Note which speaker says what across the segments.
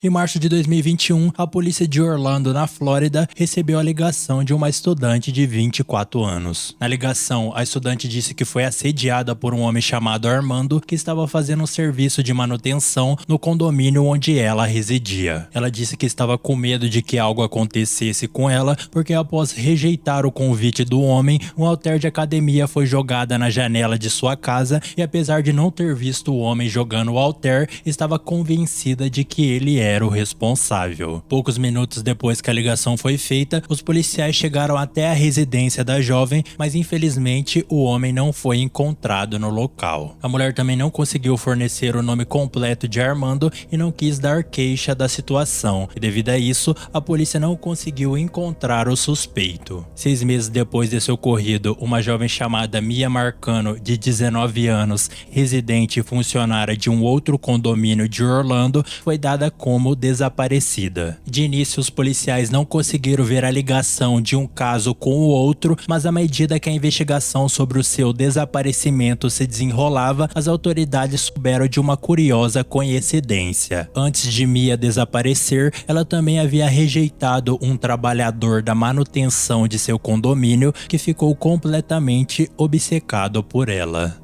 Speaker 1: Em março de 2021, a polícia de Orlando, na Flórida, recebeu a ligação de uma estudante de 24 anos. Na ligação, a estudante disse que foi assediada por um homem chamado Armando, que estava fazendo um serviço de manutenção no condomínio onde ela residia. Ela disse que estava com medo de que algo acontecesse com ela, porque após rejeitar o convite do homem, um halter de academia foi jogada na janela de sua casa e, apesar de não ter visto o homem jogando o halter, estava convencida de que ele era o responsável. Poucos minutos depois que a ligação foi feita, os policiais chegaram até a residência da jovem, mas infelizmente o homem não foi encontrado no local. A mulher também não conseguiu fornecer o nome completo de Armando e não quis dar queixa da situação, e devido a isso, a polícia não conseguiu encontrar o suspeito. 6 meses depois desse ocorrido, uma jovem chamada Mia Marcano, de 19 anos, residente e funcionária de um outro condomínio de Orlando, foi dada como desaparecida. De início, os policiais não conseguiram ver a ligação de um caso com o outro, mas à medida que a investigação sobre o seu desaparecimento se desenrolava, as autoridades souberam de uma curiosa coincidência. Antes de Mia desaparecer, ela também havia rejeitado um trabalhador da manutenção de seu condomínio que ficou completamente obcecado por ela.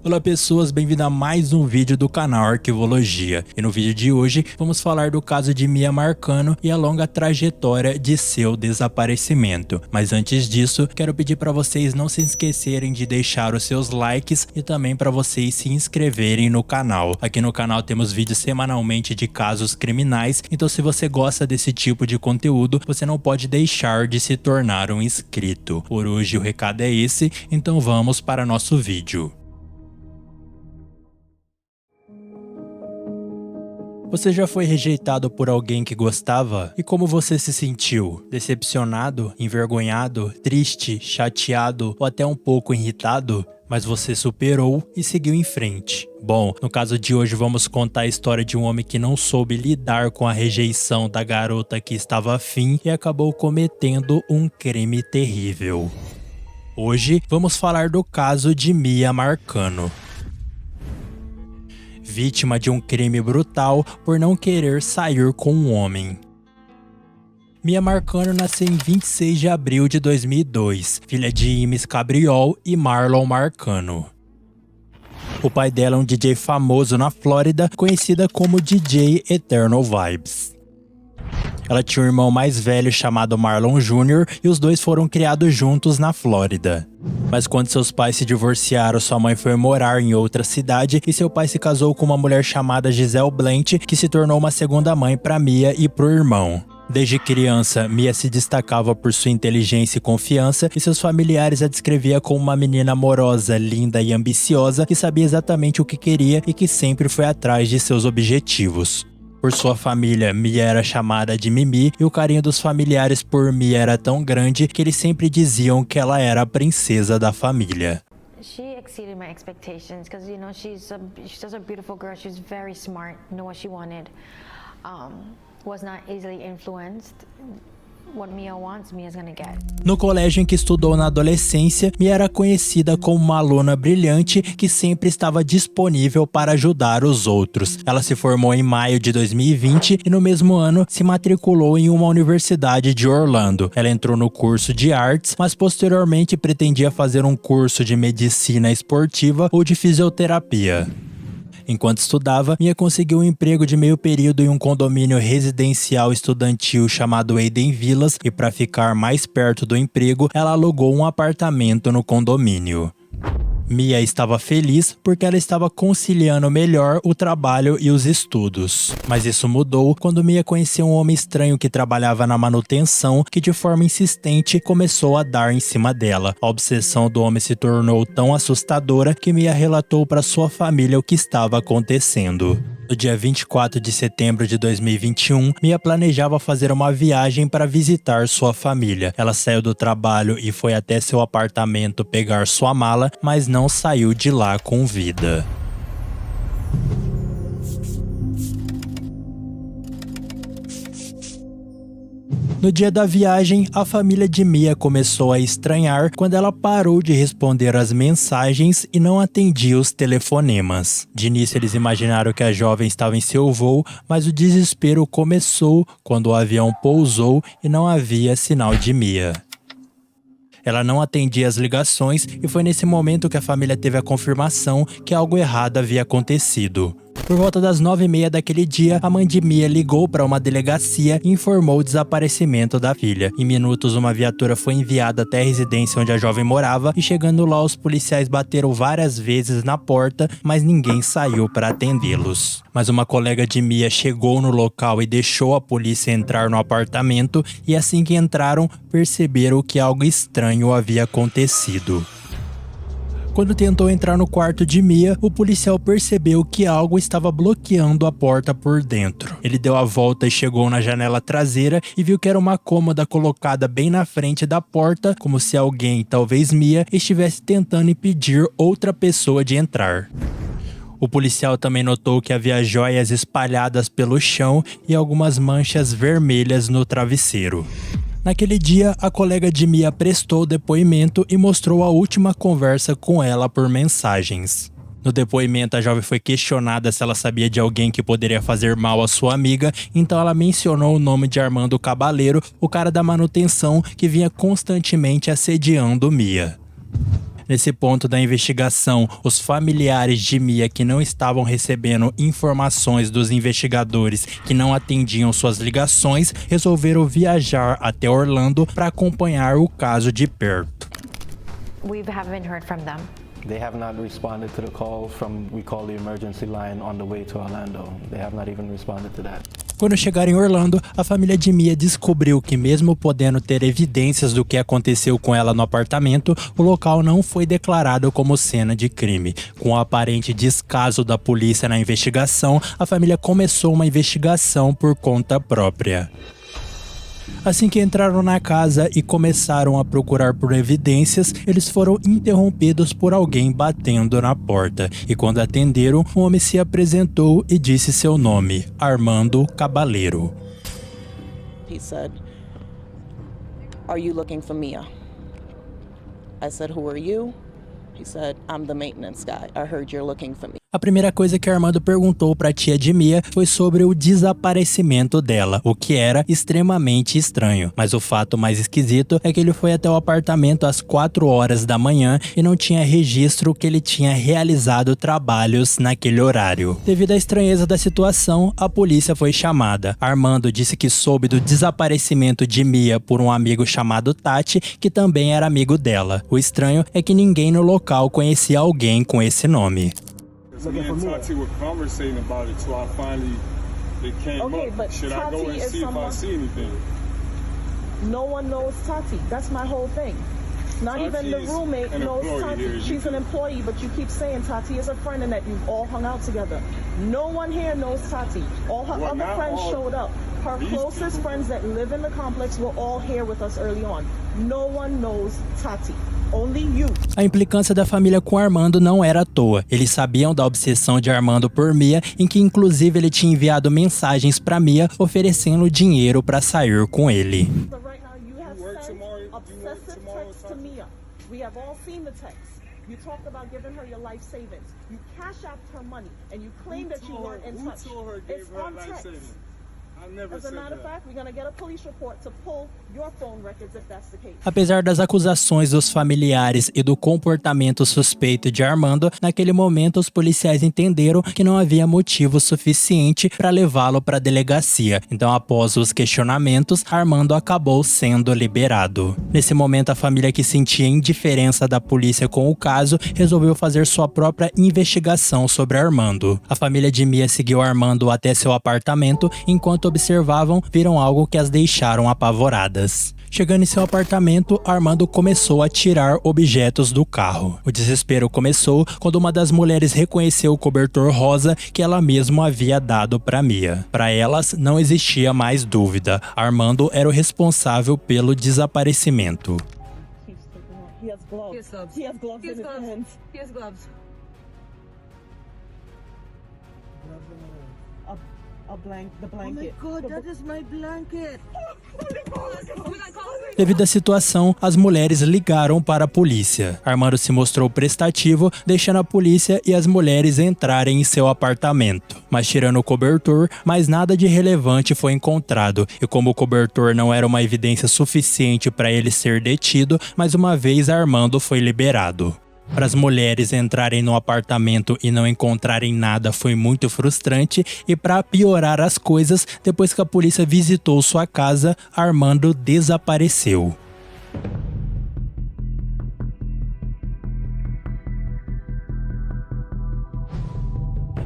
Speaker 1: Olá pessoas, bem-vindo a mais um vídeo do canal Arquivologia. E no vídeo de hoje vamos falar do caso de Mia Marcano e a longa trajetória de seu desaparecimento. Mas antes disso, quero pedir para vocês não se esquecerem de deixar os seus likes e também para vocês se inscreverem no canal. Aqui no canal temos vídeos semanalmente de casos criminais, então se você gosta desse tipo de conteúdo, você não pode deixar de se tornar um inscrito. Por hoje o recado é esse, então vamos para nosso vídeo. Você já foi rejeitado por alguém que gostava? E como você se sentiu? Decepcionado? Envergonhado? Triste? Chateado? Ou até um pouco irritado? Mas você superou e seguiu em frente. Bom, no caso de hoje vamos contar a história de um homem que não soube lidar com a rejeição da garota que estava afim e acabou cometendo um crime terrível. Hoje vamos falar do caso de Mia Marcano. Vítima de um crime brutal por não querer sair com um homem. Mia Marcano nasceu em 26 de abril de 2002, filha de Imes Cabriol e Marlon Marcano. O pai dela é um DJ famoso na Flórida, conhecida como DJ Eternal Vibes. Ela tinha um irmão mais velho chamado Marlon Jr. e os dois foram criados juntos na Flórida. Mas quando seus pais se divorciaram, sua mãe foi morar em outra cidade e seu pai se casou com uma mulher chamada Gisele Blanche, que se tornou uma segunda mãe para Mia e para o irmão. Desde criança, Mia se destacava por sua inteligência e confiança, e seus familiares a descreviam como uma menina amorosa, linda e ambiciosa, que sabia exatamente o que queria e que sempre foi atrás de seus objetivos. Por sua família, Mia era chamada de Mimi e o carinho dos familiares por Mia era tão grande que eles sempre diziam que ela era a princesa da família.
Speaker 2: She exceeded my expectations because she's just a beautiful girl. She's very smart, knew what she wanted. Was not easily influenced. What Mia wants, Mia's gonna get.
Speaker 1: No colégio em que estudou na adolescência, Mia era conhecida como uma aluna brilhante que sempre estava disponível para ajudar os outros. Ela se formou em maio de 2020 e no mesmo ano se matriculou em uma universidade de Orlando. Ela entrou no curso de artes, mas posteriormente pretendia fazer um curso de medicina esportiva ou de fisioterapia. Enquanto estudava, Mia conseguiu um emprego de meio período em um condomínio residencial estudantil chamado Eden Villas e, para ficar mais perto do emprego, ela alugou um apartamento no condomínio. Mia estava feliz porque ela estava conciliando melhor o trabalho e os estudos. Mas isso mudou quando Mia conheceu um homem estranho que trabalhava na manutenção, que de forma insistente começou a dar em cima dela. A obsessão do homem se tornou tão assustadora que Mia relatou para sua família o que estava acontecendo. No dia 24 de setembro de 2021, Mia planejava fazer uma viagem para visitar sua família. Ela saiu do trabalho e foi até seu apartamento pegar sua mala, mas não saiu de lá com vida. No dia da viagem, a família de Mia começou a estranhar quando ela parou de responder às mensagens e não atendia os telefonemas. De início, eles imaginaram que a jovem estava em seu voo, mas o desespero começou quando o avião pousou e não havia sinal de Mia. Ela não atendia as ligações e foi nesse momento que a família teve a confirmação que algo errado havia acontecido. Por volta das 9h30 daquele dia, a mãe de Mia ligou para uma delegacia e informou o desaparecimento da filha. Em minutos, uma viatura foi enviada até a residência onde a jovem morava e chegando lá, os policiais bateram várias vezes na porta, mas ninguém saiu para atendê-los. Mas uma colega de Mia chegou no local e deixou a polícia entrar no apartamento e assim que entraram, perceberam que algo estranho havia acontecido. Quando tentou entrar no quarto de Mia, o policial percebeu que algo estava bloqueando a porta por dentro. Ele deu a volta e chegou na janela traseira e viu que era uma cômoda colocada bem na frente da porta, como se alguém, talvez Mia, estivesse tentando impedir outra pessoa de entrar. O policial também notou que havia joias espalhadas pelo chão e algumas manchas vermelhas no travesseiro. Naquele dia, a colega de Mia prestou depoimento e mostrou a última conversa com ela por mensagens. No depoimento, a jovem foi questionada se ela sabia de alguém que poderia fazer mal à sua amiga, então ela mencionou o nome de Armando Cabaleiro, o cara da manutenção que vinha constantemente assediando Mia. Nesse ponto da investigação, os familiares de Mia que não estavam recebendo informações dos investigadores que não atendiam suas ligações, resolveram viajar até Orlando para acompanhar o caso de perto.
Speaker 2: We haven't heard from them.
Speaker 3: They have not responded to the call from, we call the emergency line on the way to Orlando. They have not even responded to that.
Speaker 1: Quando chegaram em Orlando, a família de Mia descobriu que mesmo podendo ter evidências do que aconteceu com ela no apartamento, o local não foi declarado como cena de crime. Com o aparente descaso da polícia na investigação, a família começou uma investigação por conta própria. Assim que entraram na casa e começaram a procurar por evidências, eles foram interrompidos por alguém batendo na porta. E quando atenderam, um homem se apresentou e disse seu nome, Armando Cabaleiro.
Speaker 4: He said, "Are you looking for Mia?" I said, "Who are you?" He said, "I'm the maintenance guy. I heard you're looking for me."
Speaker 1: A primeira coisa que Armando perguntou para a tia de Mia foi sobre o desaparecimento dela, o que era extremamente estranho. Mas o fato mais esquisito é que ele foi até o apartamento às 4 horas da manhã e não tinha registro que ele tinha realizado trabalhos naquele horário. Devido à estranheza da situação, a polícia foi chamada. Armando disse que soube do desaparecimento de Mia por um amigo chamado Tati, que também era amigo dela. O estranho é que ninguém no local conhecia alguém com esse nome.
Speaker 5: Me and Tati were conversating about it, so I finally, it came up. Should I go and see if I see anything?
Speaker 4: No one knows Tati. That's my whole thing. Not even the roommate knows Tati. She's an employee, but you keep saying Tati is a friend and that you've all hung out together. No one here knows Tati. All her other friends showed up. Her closest friends that live in the complex were all here with us early on. No one knows Tati. Only you.
Speaker 1: A implicância da família com Armando não era à toa. Eles sabiam da obsessão de Armando por Mia, em que inclusive ele tinha enviado mensagens para Mia oferecendo dinheiro para sair com ele.
Speaker 4: You talked about giving her your life savings. You cash out her money and you claim that you weren't in touch. It's on text. As a matter of fact, we're going to get a police report to pull your phone records if that's the case.
Speaker 1: Apesar das acusações dos familiares e do comportamento suspeito de Armando, naquele momento os policiais entenderam que não havia motivo suficiente para levá-lo para a delegacia. Então, após os questionamentos, Armando acabou sendo liberado. Nesse momento, a família, que sentia indiferença da polícia com o caso, resolveu fazer sua própria investigação sobre Armando. A família de Mia seguiu Armando até seu apartamento, enquanto observavam, viram algo que as deixaram apavoradas. Chegando em seu apartamento, Armando começou a tirar objetos do carro. O desespero começou quando uma das mulheres reconheceu o cobertor rosa que ela mesma havia dado para Mia. Para elas, não existia mais dúvida. Armando era o responsável pelo desaparecimento.
Speaker 4: He has gloves. He has gloves in his hands.
Speaker 6: He has gloves.
Speaker 4: A the blanket.
Speaker 6: Oh my God, that is my blanket.
Speaker 1: Devido à situação, as mulheres ligaram para a polícia. Armando se mostrou prestativo, deixando a polícia e as mulheres entrarem em seu apartamento. Mas tirando o cobertor, mais nada de relevante foi encontrado. E como o cobertor não era uma evidência suficiente para ele ser detido, mais uma vez Armando foi liberado. Para as mulheres entrarem no apartamento e não encontrarem nada foi muito frustrante, e para piorar as coisas, depois que a polícia visitou sua casa, Armando desapareceu.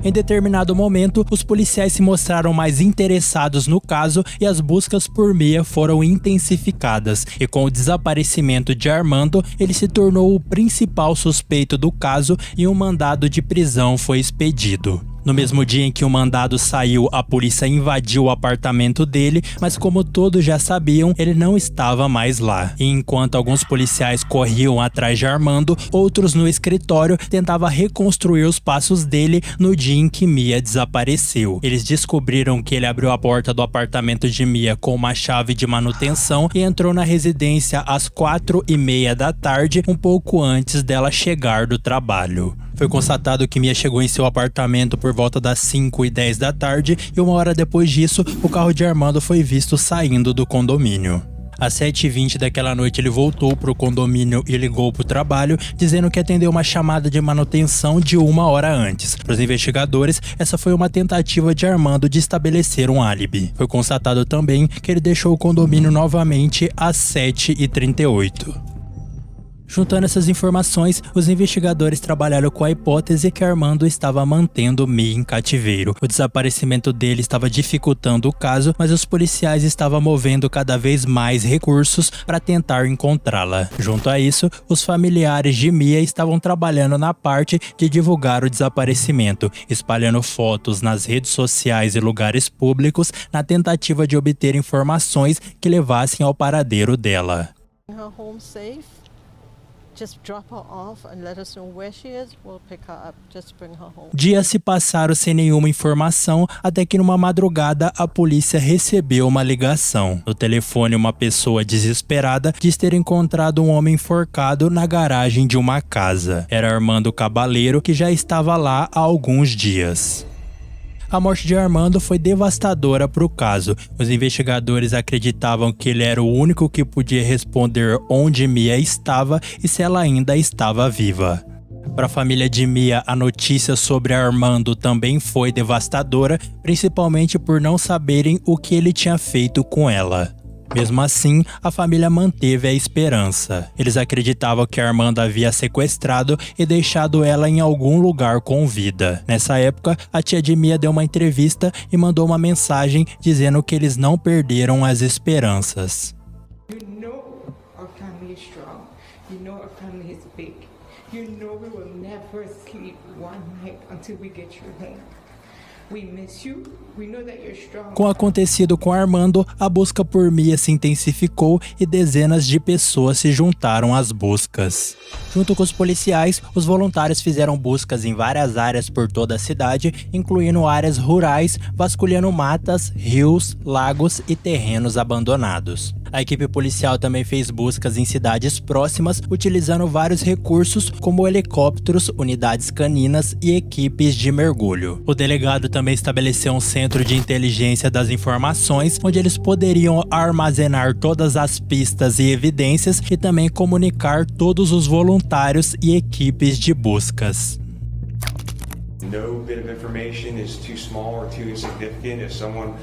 Speaker 1: Em determinado momento, os policiais se mostraram mais interessados no caso e as buscas por Mia foram intensificadas. E com o desaparecimento de Armando, ele se tornou o principal suspeito do caso e um mandado de prisão foi expedido. No mesmo dia em que o mandado saiu, a polícia invadiu o apartamento dele, mas como todos já sabiam, ele não estava mais lá. E enquanto alguns policiais corriam atrás de Armando, outros no escritório tentavam reconstruir os passos dele no dia em que Mia desapareceu. Eles descobriram que ele abriu a porta do apartamento de Mia com uma chave de manutenção e entrou na residência às 4:30 da tarde, um pouco antes dela chegar do trabalho. Foi constatado que Mia chegou em seu apartamento por volta das 5:10 da tarde e uma hora depois disso, o carro de Armando foi visto saindo do condomínio. Às 7:20 daquela noite, ele voltou para o condomínio e ligou para o trabalho, dizendo que atendeu uma chamada de manutenção de 1 hora antes. Para os investigadores, essa foi uma tentativa de Armando de estabelecer um álibi. Foi constatado também que ele deixou o condomínio novamente às 7:38. Juntando essas informações, os investigadores trabalharam com a hipótese que Armando estava mantendo Mia em cativeiro. O desaparecimento dele estava dificultando o caso, mas os policiais estavam movendo cada vez mais recursos para tentar encontrá-la. Junto a isso, os familiares de Mia estavam trabalhando na parte de divulgar o desaparecimento, espalhando fotos nas redes sociais e lugares públicos na tentativa de obter informações que levassem ao paradeiro dela.
Speaker 6: Her home safe. Just drop her off and let us know where she is. We'll pick her up. Just bring her home.
Speaker 1: Dias se passaram sem nenhuma informação, até que numa madrugada a polícia recebeu uma ligação. No telefone, uma pessoa desesperada diz ter encontrado um homem enforcado na garagem de uma casa. Era Armando Cabaleiro, que já estava lá há alguns dias. A morte de Armando foi devastadora para o caso. Os investigadores acreditavam que ele era o único que podia responder onde Mia estava e se ela ainda estava viva. Para a família de Mia, a notícia sobre Armando também foi devastadora, principalmente por não saberem o que ele tinha feito com ela. Mesmo assim, a família manteve a esperança. Eles acreditavam que Armando havia sequestrado e deixado ela em algum lugar com vida. Nessa época, a tia de Mia deu uma entrevista e mandou uma mensagem dizendo que eles não perderam as esperanças.
Speaker 7: You know our family is strong. You know our family is big. You know we will never sleep one night until we get you home. We miss you. We know that you're strong.
Speaker 1: Com o acontecido com Armando, a busca por Mia se intensificou e dezenas de pessoas se juntaram às buscas. Junto com os policiais, os voluntários fizeram buscas em várias áreas por toda a cidade, incluindo áreas rurais, vasculhando matas, rios, lagos e terrenos abandonados. A equipe policial também fez buscas em cidades próximas, utilizando vários recursos como helicópteros, unidades caninas e equipes de mergulho. O delegado também estabeleceu um centro de inteligência das informações, onde eles poderiam armazenar todas as pistas e evidências e também comunicar todos os voluntários e equipes de buscas.
Speaker 8: No bit of information is too small or too insignificant. If someone,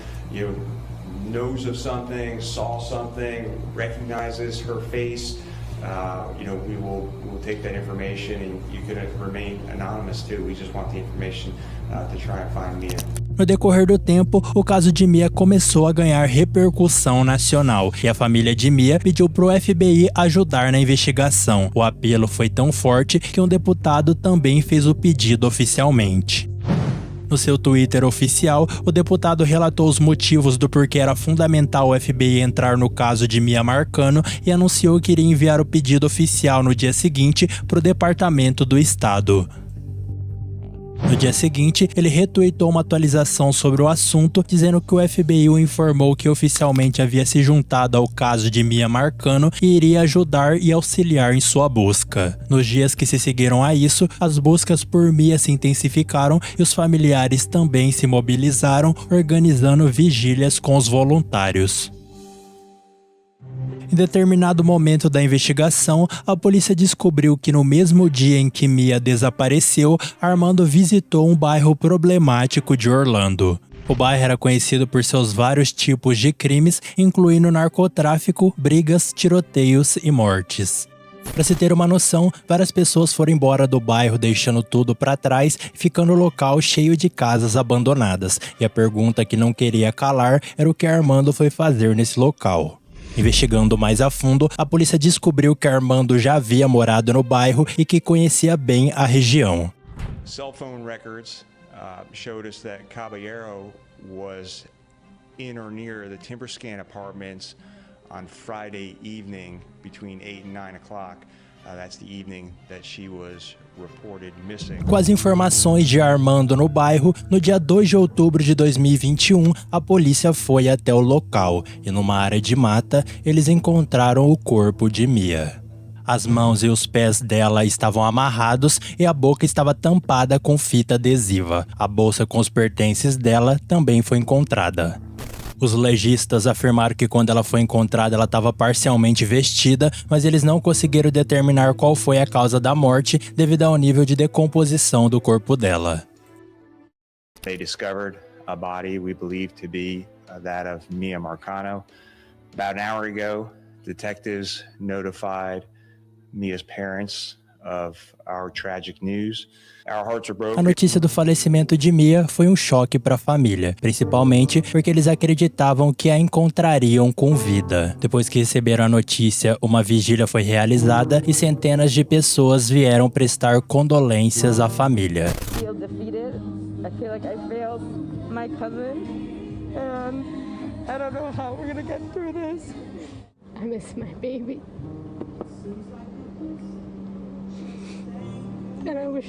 Speaker 8: knows of something, saw something, recognizes her face, we will take that information, and you can remain anonymous too. We just want the information to try and find Mia.
Speaker 1: No decorrer do tempo, o caso de Mia começou a ganhar repercussão nacional e a família de Mia pediu para o FBI ajudar na investigação. O apelo foi tão forte que um deputado também fez o pedido oficialmente. No seu Twitter oficial, o deputado relatou os motivos do porquê era fundamental o FBI entrar no caso de Mia Marcano e anunciou que iria enviar o pedido oficial no dia seguinte para o Departamento do Estado. No dia seguinte, ele retweetou uma atualização sobre o assunto, dizendo que o FBI o informou que oficialmente havia se juntado ao caso de Mia Marcano e iria ajudar e auxiliar em sua busca. Nos dias que se seguiram a isso, as buscas por Mia se intensificaram e os familiares também se mobilizaram, organizando vigílias com os voluntários. Em determinado momento da investigação, a polícia descobriu que no mesmo dia em que Mia desapareceu, Armando visitou um bairro problemático de Orlando. O bairro era conhecido por seus vários tipos de crimes, incluindo narcotráfico, brigas, tiroteios e mortes. Para se ter uma noção, várias pessoas foram embora do bairro deixando tudo para trás, ficando o local cheio de casas abandonadas. E a pergunta que não queria calar era o que Armando foi fazer nesse local. Investigando mais a fundo, a polícia descobriu que Armando já havia morado no bairro e que conhecia bem a região.
Speaker 8: Cell phone records showed us that Caballero was in or near the Timberscan apartments on Friday evening between 8 and 9 o'clock. That's the evening that she was reported missing.
Speaker 1: Com as informações de Armando no bairro, no dia 2 de outubro de 2021, a polícia foi até o local e numa área de mata, eles encontraram o corpo de Mia. As mãos e os pés dela estavam amarrados e a boca estava tampada com fita adesiva. A bolsa com os pertences dela também foi encontrada. Os legistas afirmaram que quando ela foi encontrada, ela estava parcialmente vestida, mas eles não conseguiram determinar qual foi a causa da morte devido ao nível de decomposição do corpo dela.
Speaker 8: They discovered a body we believe to be that of Mia Marcano. About an hour ago, detectives notified Mia's parents of our tragic news. Our hearts are broken.
Speaker 1: A notícia do falecimento de Mia foi um choque para a família, principalmente porque eles acreditavam que a encontrariam com vida. Depois que receberam a notícia, uma vigília foi realizada e centenas de pessoas vieram prestar condolências à família.
Speaker 9: I feel defeated. I feel like I failed my cousin, and I don't know how we're gonna get through this.
Speaker 10: I miss my baby. And I wish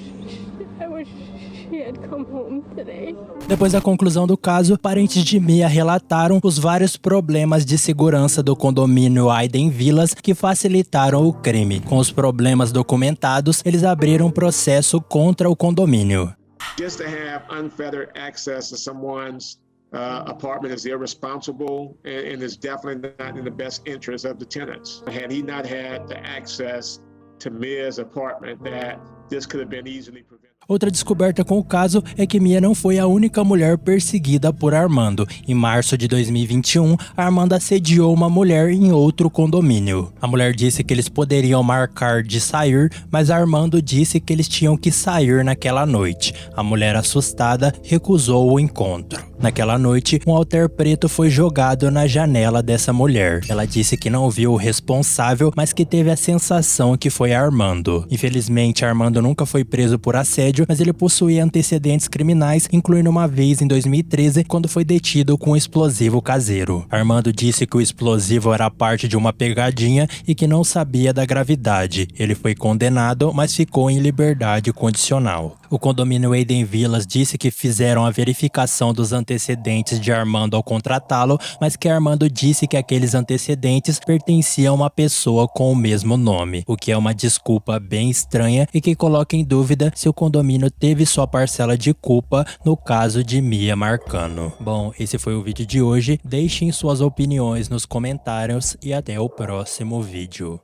Speaker 10: she had come home today.
Speaker 1: Depois da conclusão do caso, parentes de Mia relataram os vários problemas de segurança do condomínio Eden Villas que facilitaram o crime. Com os problemas documentados, eles abriram um processo contra o condomínio.
Speaker 11: Just to have unfettered access to someone's apartment is irresponsible and is definitely not in the best interest of the tenants. Had he not had the access to Mia's apartment, that this could have been easily prevented.
Speaker 1: Outra descoberta com o caso é que Mia não foi a única mulher perseguida por Armando. Em março de 2021, Armando assediou uma mulher em outro condomínio. A mulher disse que eles poderiam marcar de sair, mas Armando disse que eles tinham que sair naquela noite. A mulher, assustada, recusou o encontro. Naquela noite, um halter preto foi jogado na janela dessa mulher. Ela disse que não viu o responsável, mas que teve a sensação que foi Armando. Infelizmente, Armando nunca foi preso por assédio, mas ele possuía antecedentes criminais, incluindo uma vez em 2013, quando foi detido com um explosivo caseiro. Armando disse que o explosivo era parte de uma pegadinha e que não sabia da gravidade. Ele foi condenado, mas ficou em liberdade condicional. O condomínio Eden Villas disse que fizeram a verificação dos antecedentes de Armando ao contratá-lo, mas que Armando disse que aqueles antecedentes pertenciam a uma pessoa com o mesmo nome, o que é uma desculpa bem estranha e que coloca em dúvida se o condomínio teve sua parcela de culpa no caso de Mia Marcano. Bom, esse foi o vídeo de hoje. Deixem suas opiniões nos comentários e até o próximo vídeo.